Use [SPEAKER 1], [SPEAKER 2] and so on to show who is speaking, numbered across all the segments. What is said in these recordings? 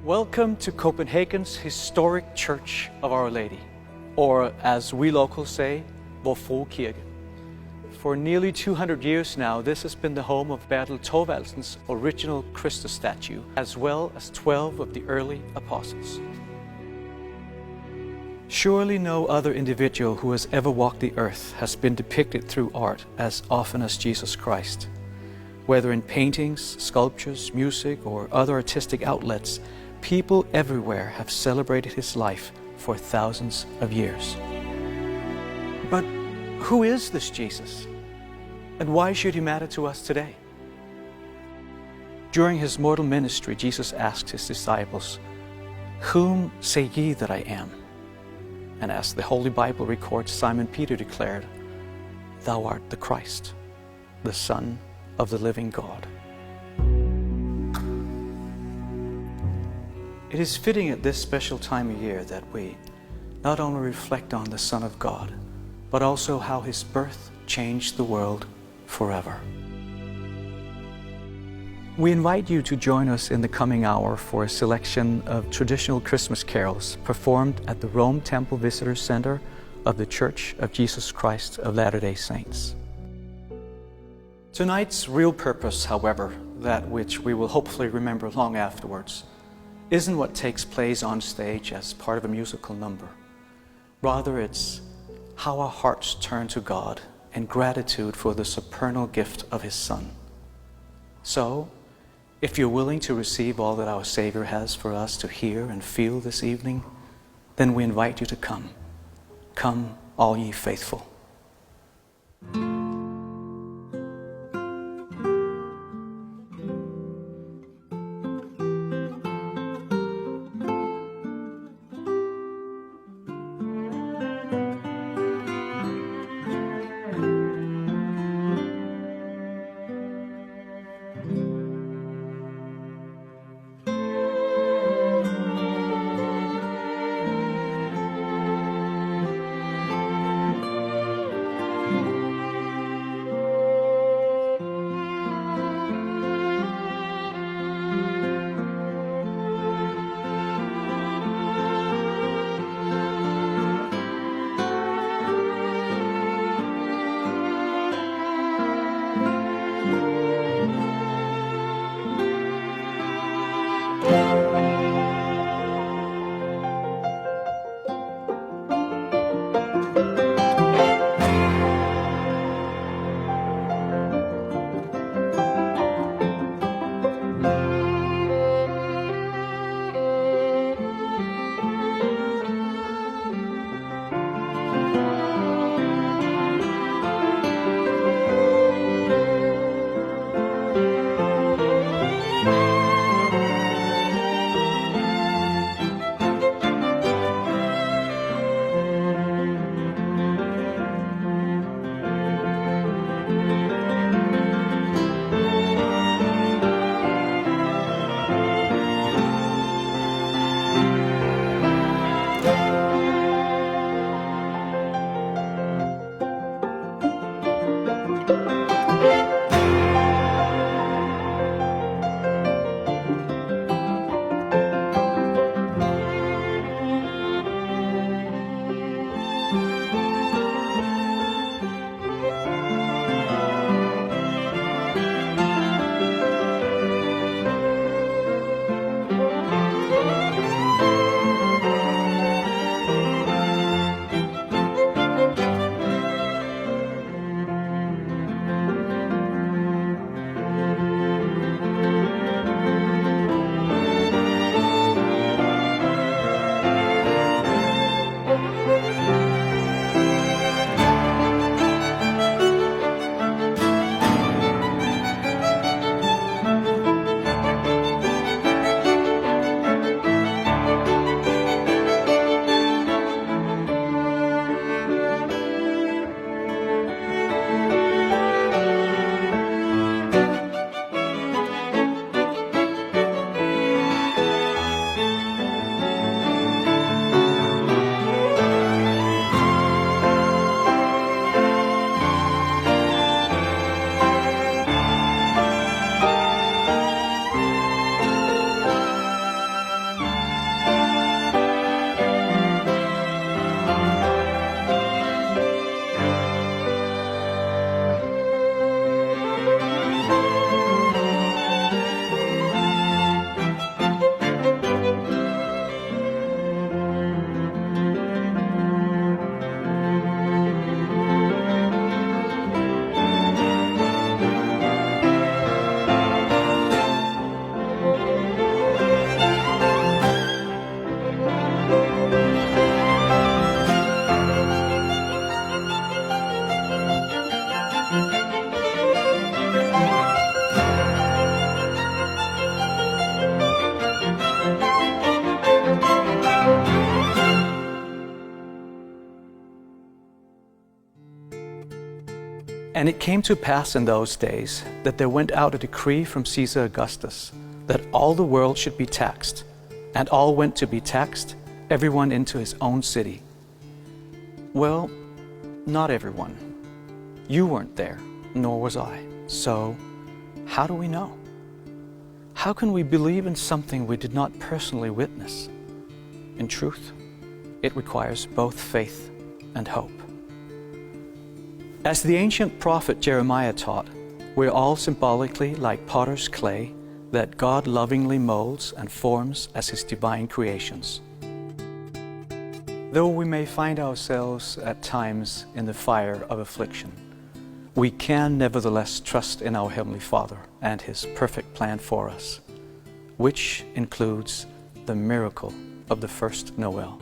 [SPEAKER 1] Welcome to Copenhagen's historic Church of Our Lady, or as we locals say, Vor Frue Kirke. For nearly 200 years now, this has been the home of Bertel Thorvaldsen's original Christus statue, as well as 12 of the early apostles. Surely no other individual who has ever walked the earth has been depicted through art as often as Jesus Christ. Whether in paintings, sculptures, music, or other artistic outlets, people everywhere have celebrated his life for thousands of years. But who is this Jesus? And why should he matter to us today? During his mortal ministry, Jesus asked his disciples, "Whom say ye that I am?" And as the Holy Bible records, Simon Peter declared, "Thou art the Christ, the Son of the living God." It is fitting at this special time of year that we not only reflect on the Son of God, but also how his birth changed the world forever. We invite you to join us in the coming hour for a selection of traditional Christmas carols performed at the Rome Temple Visitor Center of the Church of Jesus Christ of Latter-day Saints. Tonight's real purpose, however, that which we will hopefully remember long afterwards, isn't what takes place on stage as part of a musical number. Rather, it's how our hearts turn to God in gratitude for the supernal gift of his Son. So, if you're willing to receive all that our Savior has for us to hear and feel this evening, then we invite you to come. Come, all ye faithful. And it came to pass in those days that there went out a decree from Caesar Augustus that all the world should be taxed, and all went to be taxed, everyone into his own city. Well, not everyone. You weren't there, nor was I. So, how do we know? How can we believe in something we did not personally witness? In truth, it requires both faith and hope. As the ancient prophet Jeremiah taught, we're all symbolically like potter's clay that God lovingly molds and forms as His divine creations. Though we may find ourselves at times in the fire of affliction, we can nevertheless trust in our Heavenly Father and His perfect plan for us, which includes the miracle of the first Noel.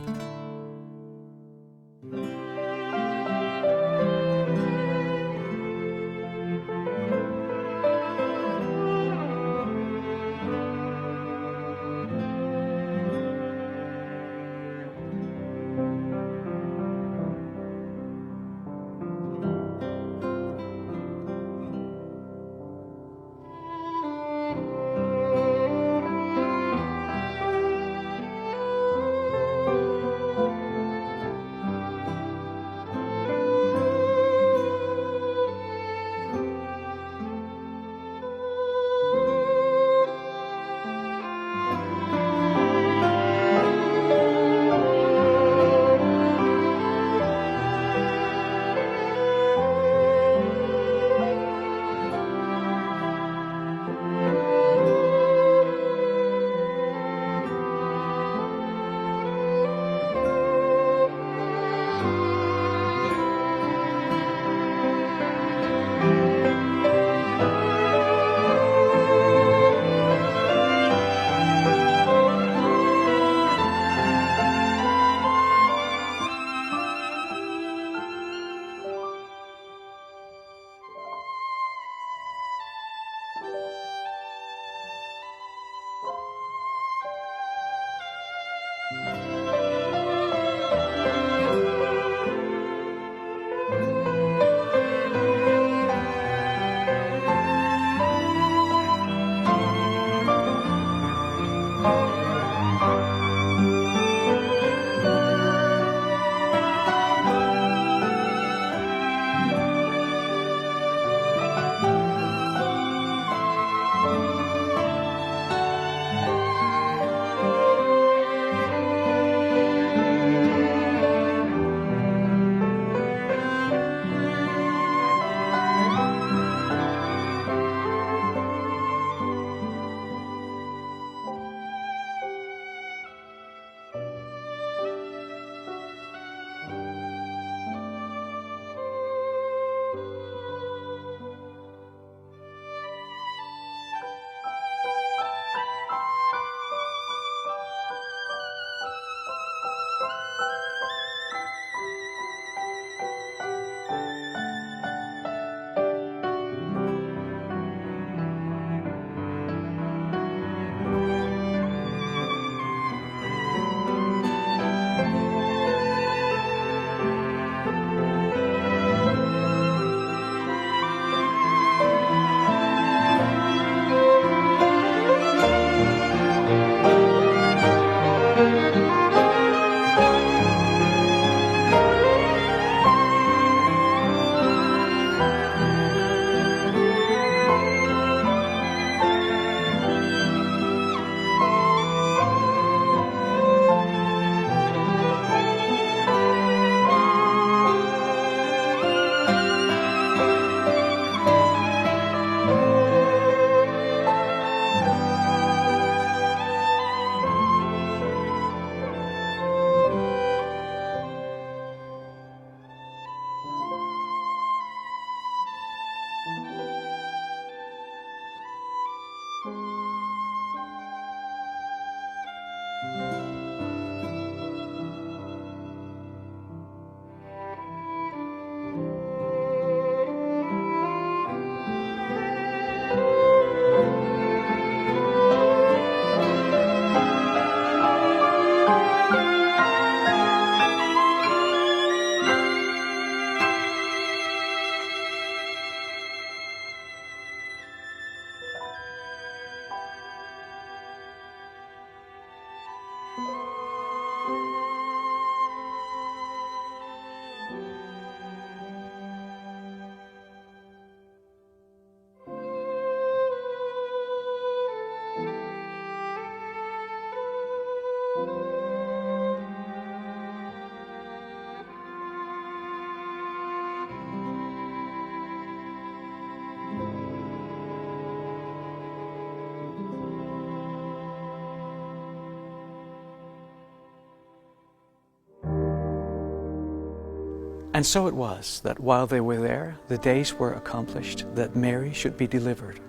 [SPEAKER 1] And so it was that while they were there, the days were accomplished that Mary should be delivered.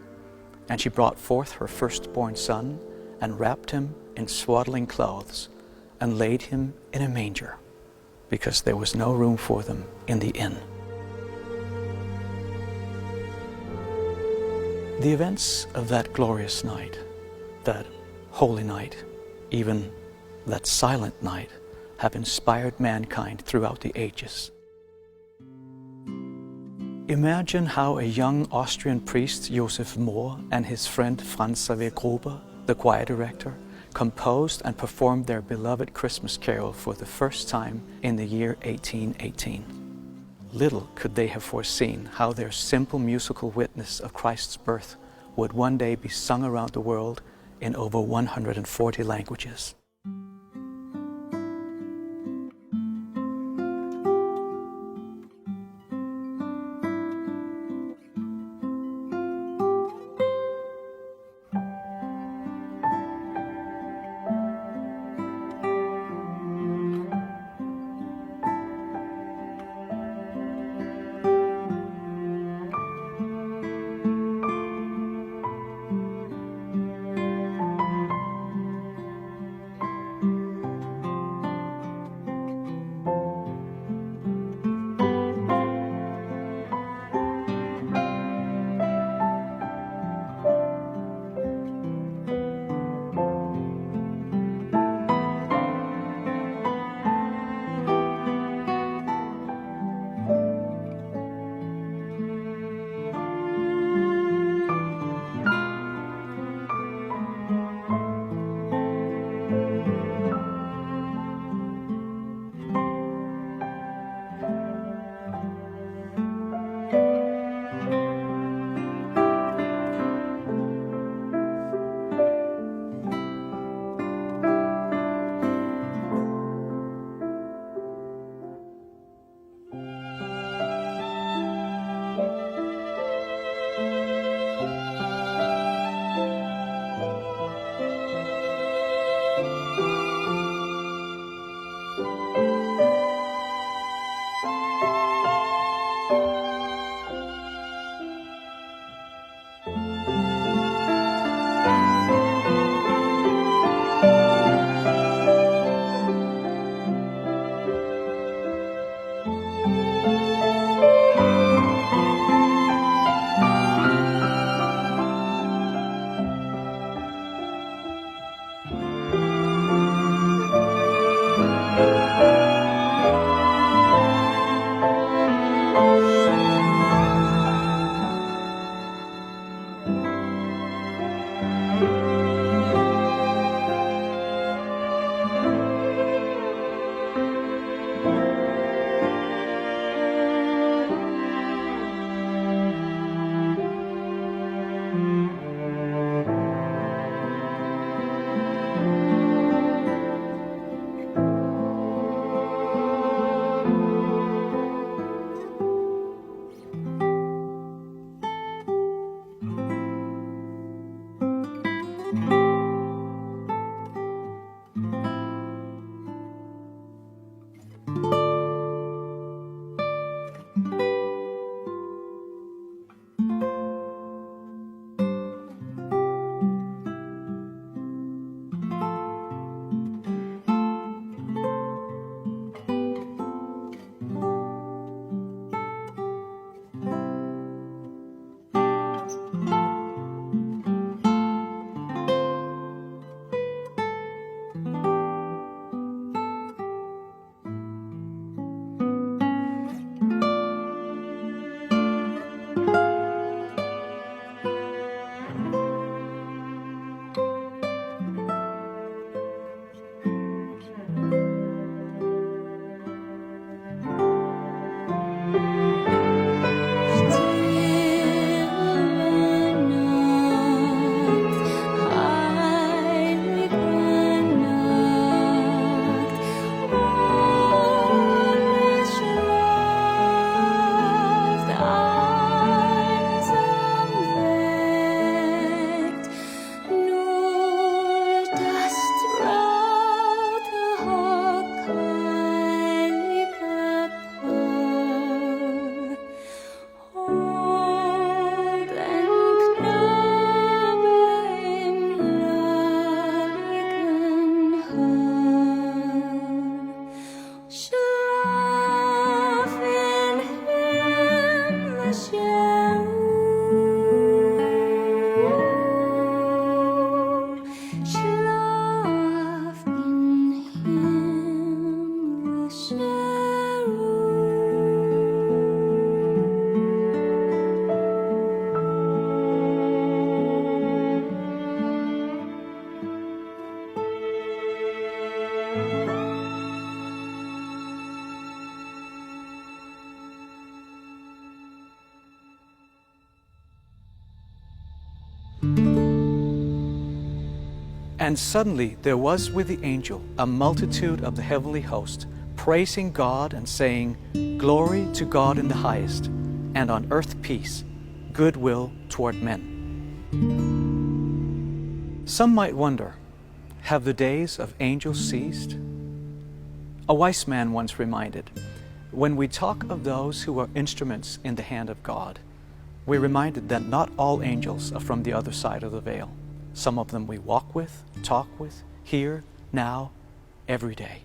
[SPEAKER 1] And she brought forth her firstborn son, and wrapped him in swaddling clothes, and laid him in a manger, because there was no room for them in the inn. The events of that glorious night, that holy night, even that silent night, have inspired mankind throughout the ages. Imagine how a young Austrian priest, Joseph Mohr, and his friend Franz Xaver, the choir director, composed and performed their beloved Christmas carol for the first time in the year 1818. Little could they have foreseen how their simple musical witness of Christ's birth would one day be sung around the world in over 140 languages. And suddenly there was with the angel a multitude of the heavenly host, praising God and saying, "Glory to God in the highest, and on earth peace, goodwill toward men." Some might wonder, have the days of angels ceased? A wise man once reminded, when we talk of those who are instruments in the hand of God, we're reminded that not all angels are from the other side of the veil. Some of them we walk with, talk with, here, now, every day.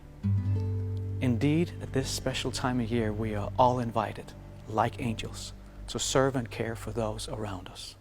[SPEAKER 1] Indeed, at this special time of year, we are all invited, like angels, to serve and care for those around us.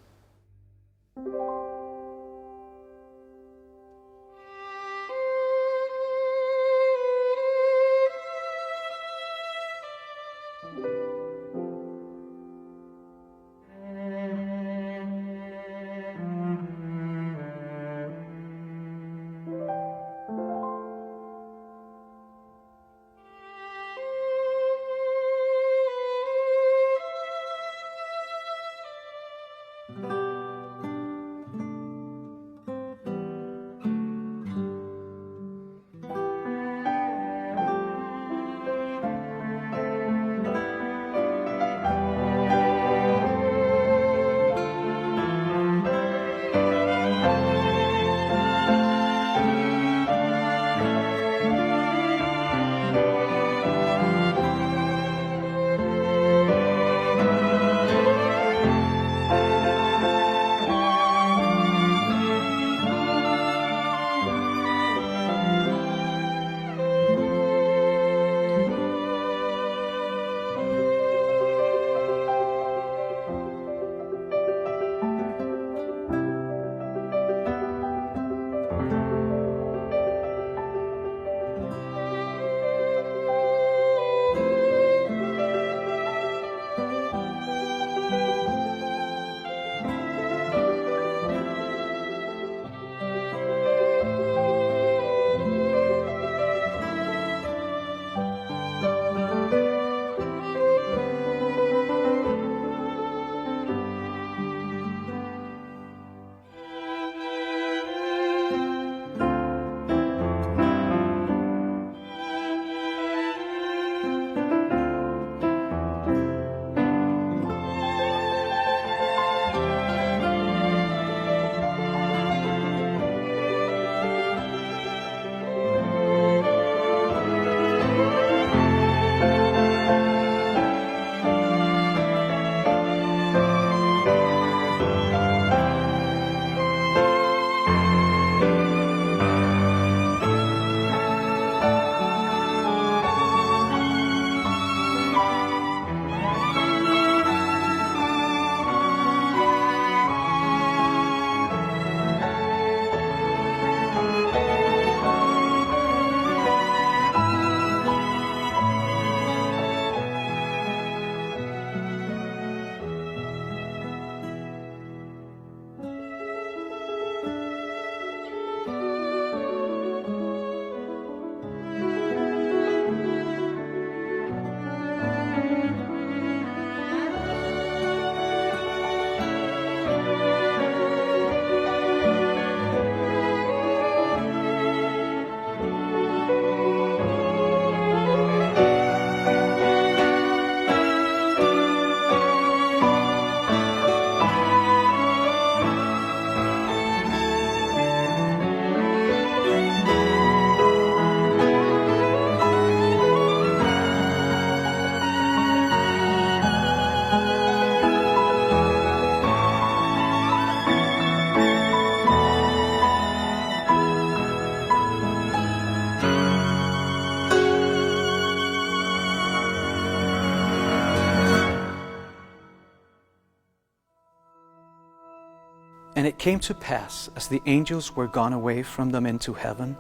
[SPEAKER 1] And it came to pass, as the angels were gone away from them into heaven,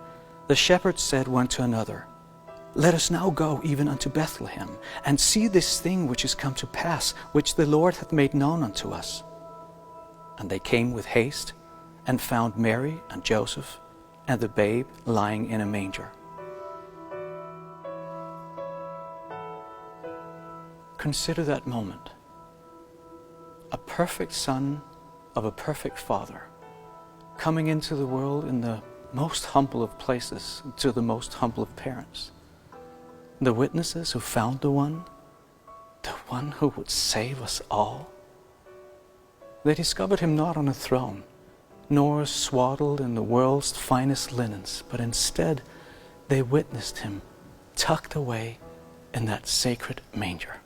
[SPEAKER 1] the shepherds said one to another, "Let us now go even unto Bethlehem, and see this thing which is come to pass, which the Lord hath made known unto us." And they came with haste, and found Mary and Joseph, and the babe lying in a manger. Consider that moment. A perfect Son of a perfect Father, coming into the world in the most humble of places to the most humble of parents. The witnesses who found the one who would save us all. They discovered him not on a throne, nor swaddled in the world's finest linens, but instead they witnessed him tucked away in that sacred manger.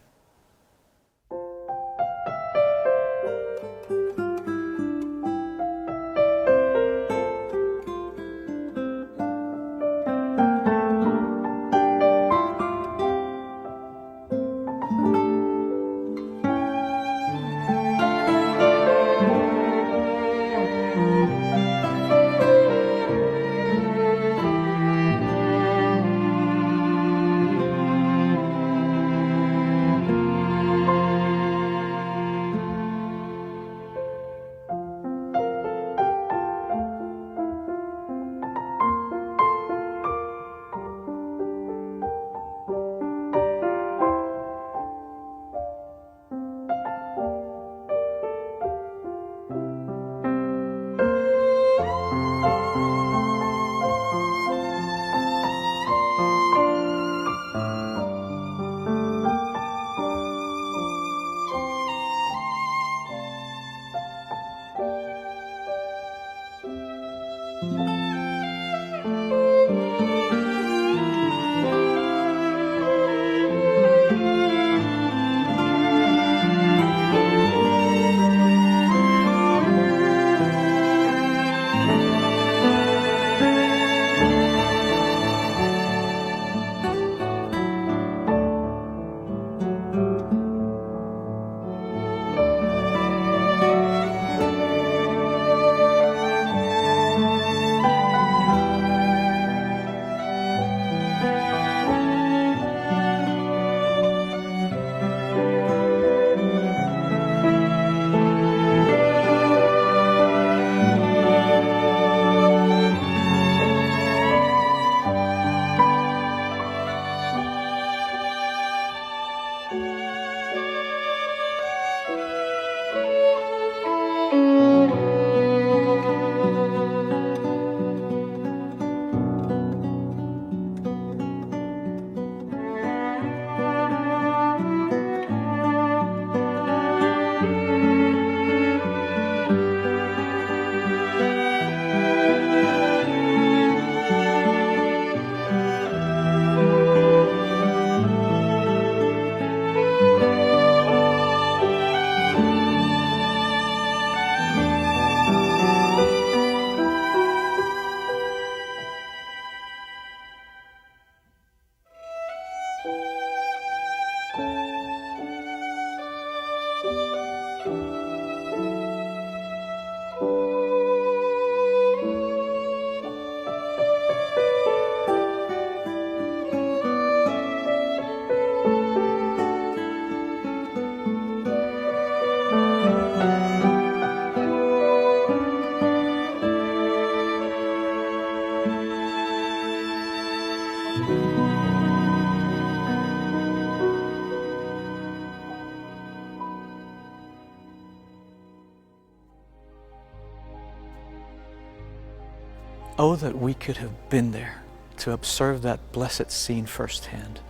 [SPEAKER 1] Oh, that we could have been there to observe that blessed scene firsthand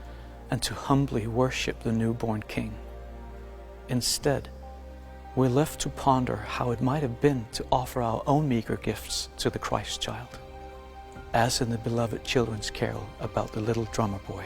[SPEAKER 1] and to humbly worship the newborn King. Instead, we're left to ponder how it might have been to offer our own meager gifts to the Christ child, as in the beloved children's carol about the little drummer boy.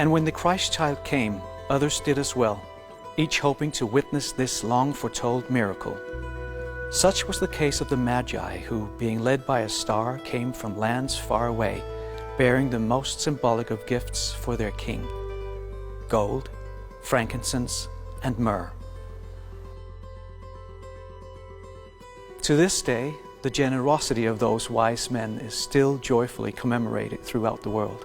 [SPEAKER 1] And when the Christ child came, others did as well, each hoping to witness this long-foretold miracle. Such was the case of the Magi, who, being led by a star, came from lands far away, bearing the most symbolic of gifts for their king: gold, frankincense, and myrrh. To this day, the generosity of those wise men is still joyfully commemorated throughout the world.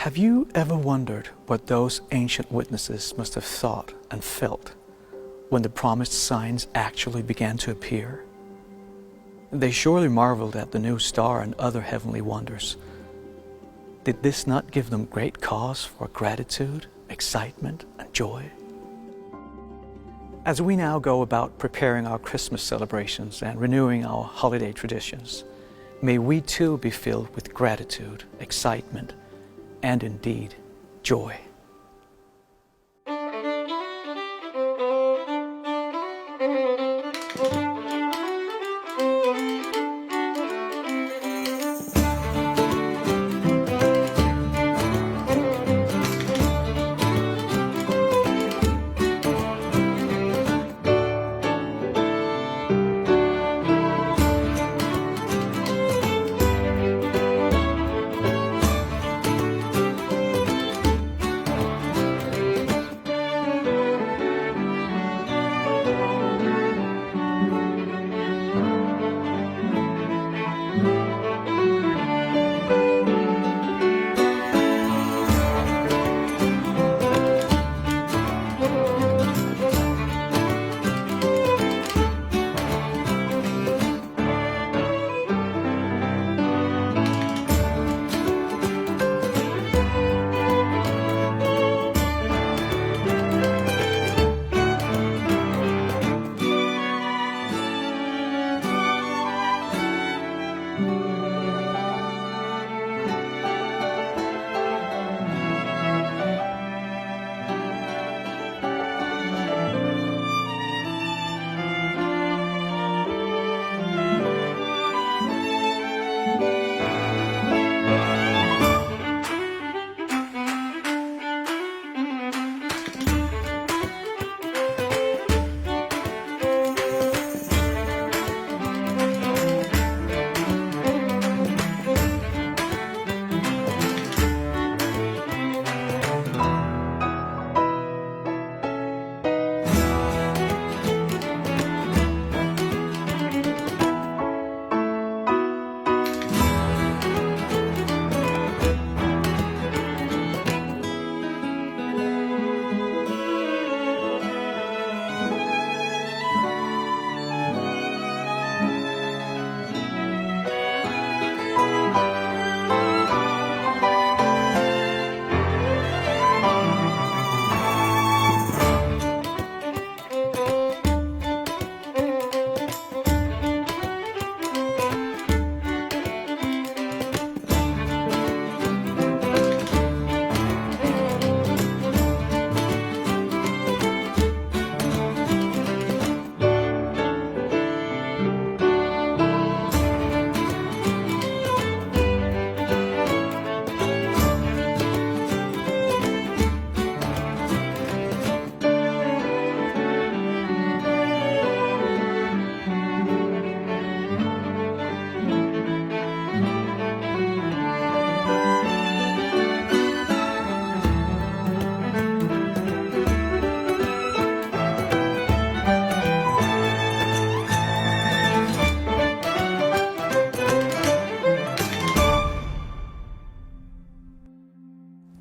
[SPEAKER 1] Have you ever wondered what those ancient witnesses must have thought and felt when the promised signs actually began to appear? They surely marveled at the new star and other heavenly wonders. Did this not give them great cause for gratitude, excitement, and joy? As we now go about preparing our Christmas celebrations and renewing our holiday traditions, may we too be filled with gratitude, excitement, and indeed, joy.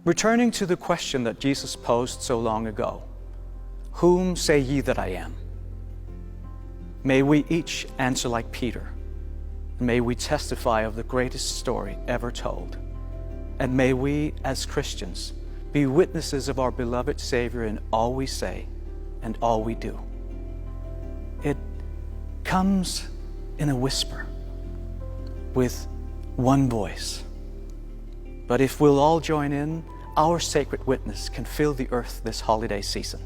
[SPEAKER 1] Returning to the question that Jesus posed so long ago, whom say ye that I am? May we each answer like Peter. May we testify of the greatest story ever told. And may we, as Christians, be witnesses of our beloved Savior in all we say and all we do. It comes in a whisper, with one voice. But if we'll all join in, our sacred witness can fill the earth this holiday season.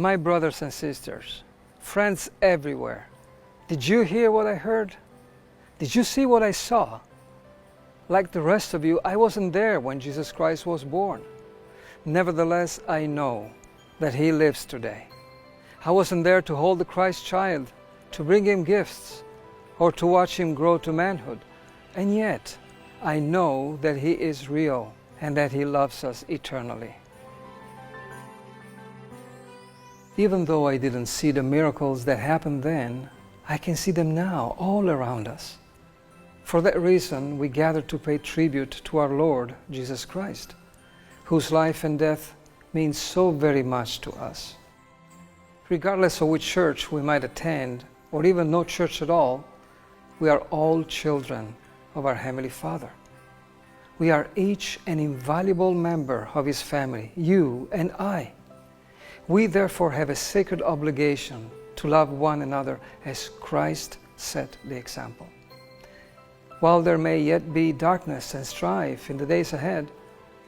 [SPEAKER 2] My brothers and sisters, friends everywhere, did you hear what I heard? Did you see what I saw? Like the rest of you, I wasn't there when Jesus Christ was born. Nevertheless, I know that He lives today. I wasn't there to hold the Christ child, to bring Him gifts, or to watch Him grow to manhood. And yet, I know that He is real and that He loves us eternally. Even though I didn't see the miracles that happened then, I can see them now all around us. For that reason, we gather to pay tribute to our Lord Jesus Christ, whose life and death means so very much to us. Regardless of which church we might attend, or even no church at all, we are all children of our Heavenly Father. We are each an invaluable member of His family, you and I. We therefore have a sacred obligation to love one another as Christ set the example. While there may yet be darkness and strife in the days ahead,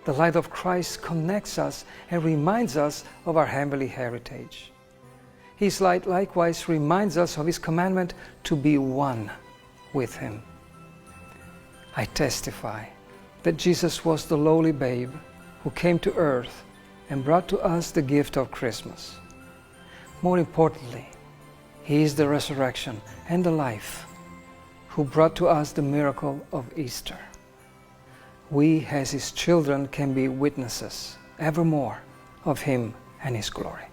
[SPEAKER 2] the light of Christ connects us and reminds us of our heavenly heritage. His light likewise reminds us of His commandment to be one with Him. I testify that Jesus was the lowly babe who came to earth and brought to us the gift of Christmas. More importantly, He is the resurrection and the life who brought to us the miracle of Easter. We as His children can be witnesses evermore of Him and His glory.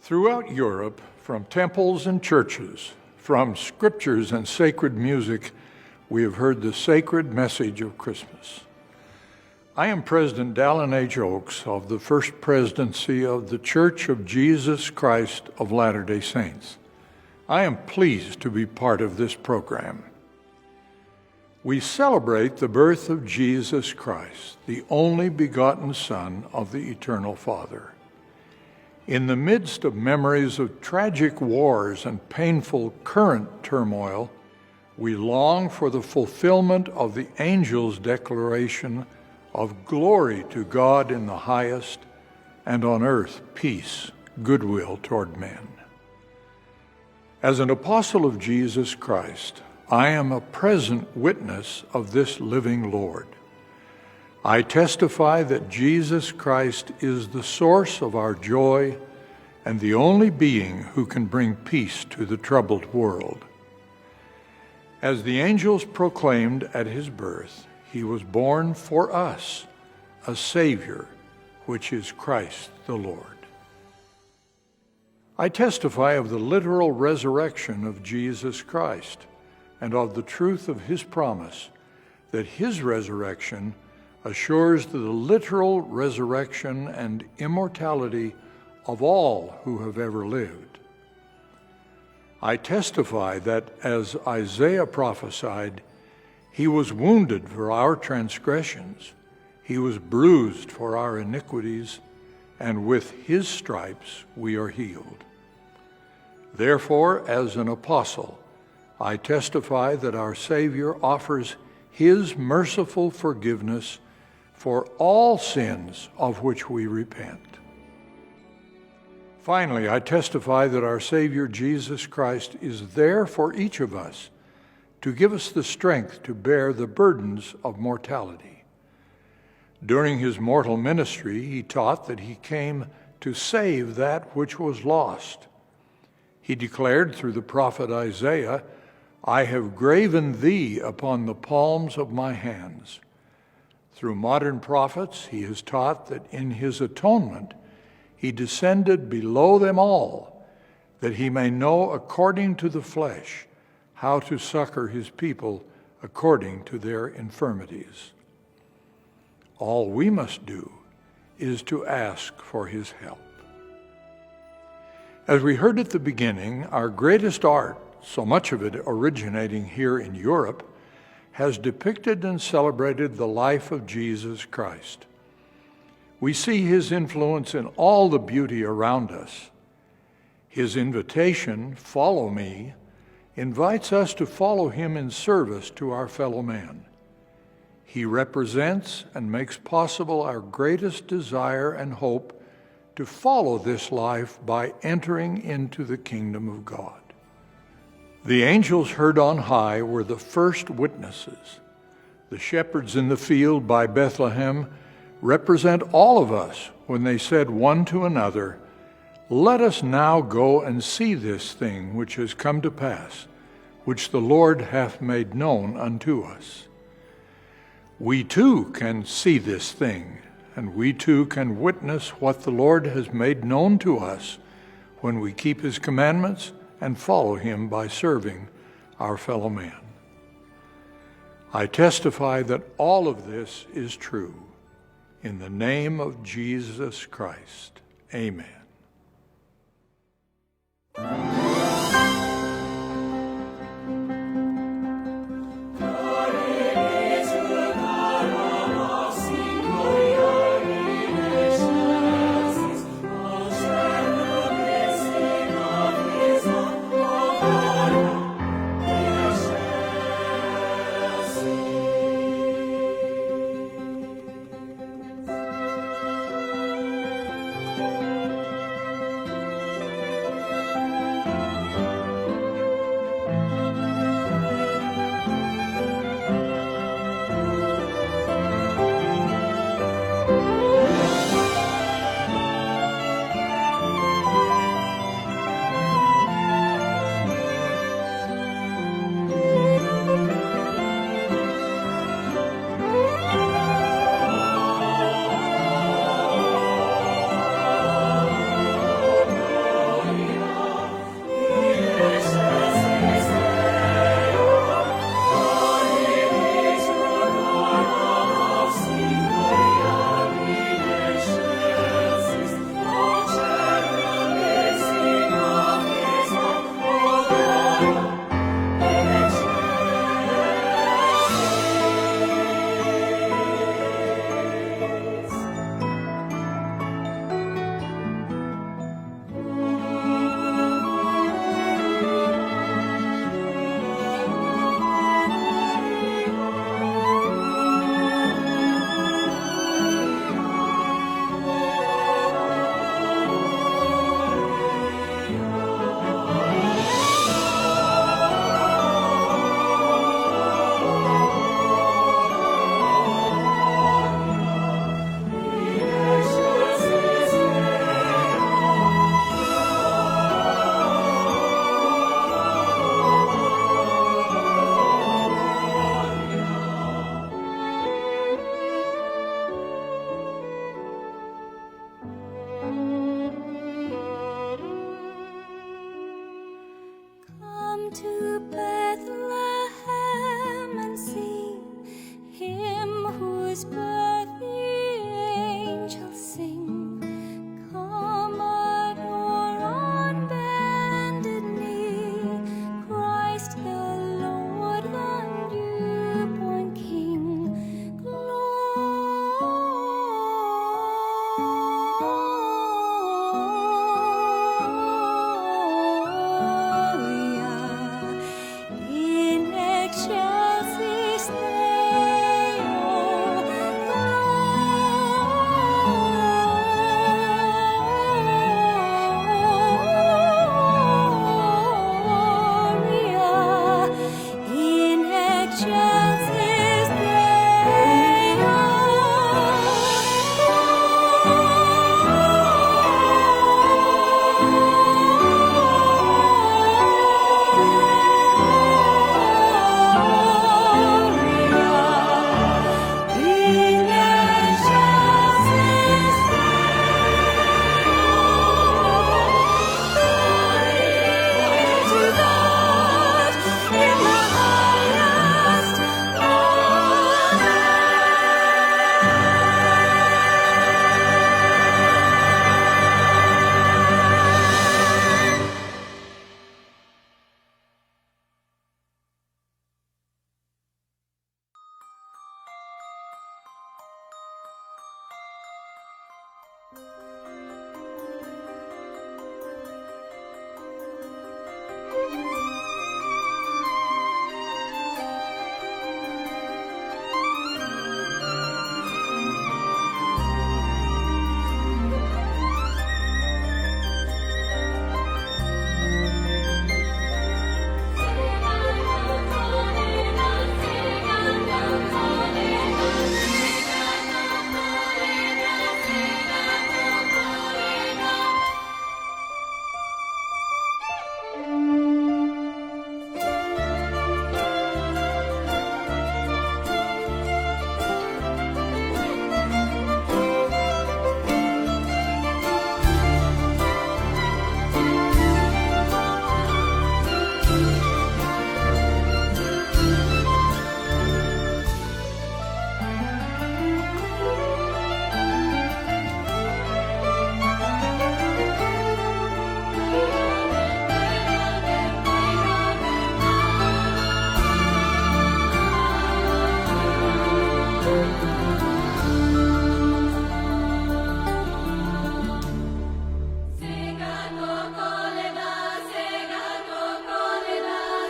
[SPEAKER 3] Throughout Europe, from temples and churches, from scriptures and sacred music, we have heard the sacred message of Christmas. I am President Dallin H. Oaks of the First Presidency of the Church of Jesus Christ of Latter-day Saints. I am pleased to be part of this program. We celebrate the birth of Jesus Christ, the only begotten Son of the Eternal Father. In the midst of memories of tragic wars and painful current turmoil, we long for the fulfillment of the angel's declaration of glory to God in the highest, and on earth peace, goodwill toward men. As an apostle of Jesus Christ, I am a present witness of this living Lord. I testify that Jesus Christ is the source of our joy and the only being who can bring peace to the troubled world. As the angels proclaimed at his birth, he was born for us, a Savior, which is Christ the Lord. I testify of the literal resurrection of Jesus Christ and of the truth of his promise that his resurrection assures the literal resurrection and immortality of all who have ever lived. I testify that, as Isaiah prophesied, he was wounded for our transgressions, he was bruised for our iniquities, and with his stripes we are healed. Therefore, as an apostle, I testify that our Savior offers his merciful forgiveness for all sins of which we repent. Finally, I testify that our Savior Jesus Christ is there for each of us to give us the strength to bear the burdens of mortality. During his mortal ministry, he taught that he came to save that which was lost. He declared through the prophet Isaiah, "I have graven thee upon the palms of my hands." Through modern prophets, he has taught that in his atonement, he descended below them all, that he may know according to the flesh how to succor his people according to their infirmities. All we must do is to ask for his help. As we heard at the beginning, our greatest art, so much of it originating here in Europe, has depicted and celebrated the life of Jesus Christ. We see his influence in all the beauty around us. His invitation, "Follow me," invites us to follow him in service to our fellow man. He represents and makes possible our greatest desire and hope to follow this life by entering into the kingdom of God. The angels heard on high were the first witnesses. The shepherds in the field by Bethlehem represent all of us when they said one to another, "Let us now go and see this thing which has come to pass, which the Lord hath made known unto us." We too can see this thing, and we too can witness what the Lord has made known to us when we keep his commandments and follow him by serving our fellow man. I testify that all of this is true. In the name of Jesus Christ, amen.
[SPEAKER 4] to Bethlehem and see him whose birth the angels sing. Come, adore on bended knee, Christ the Lord, the newborn King. Gloria in excelsis Deo. Gloria in excelsis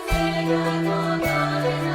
[SPEAKER 4] Sega,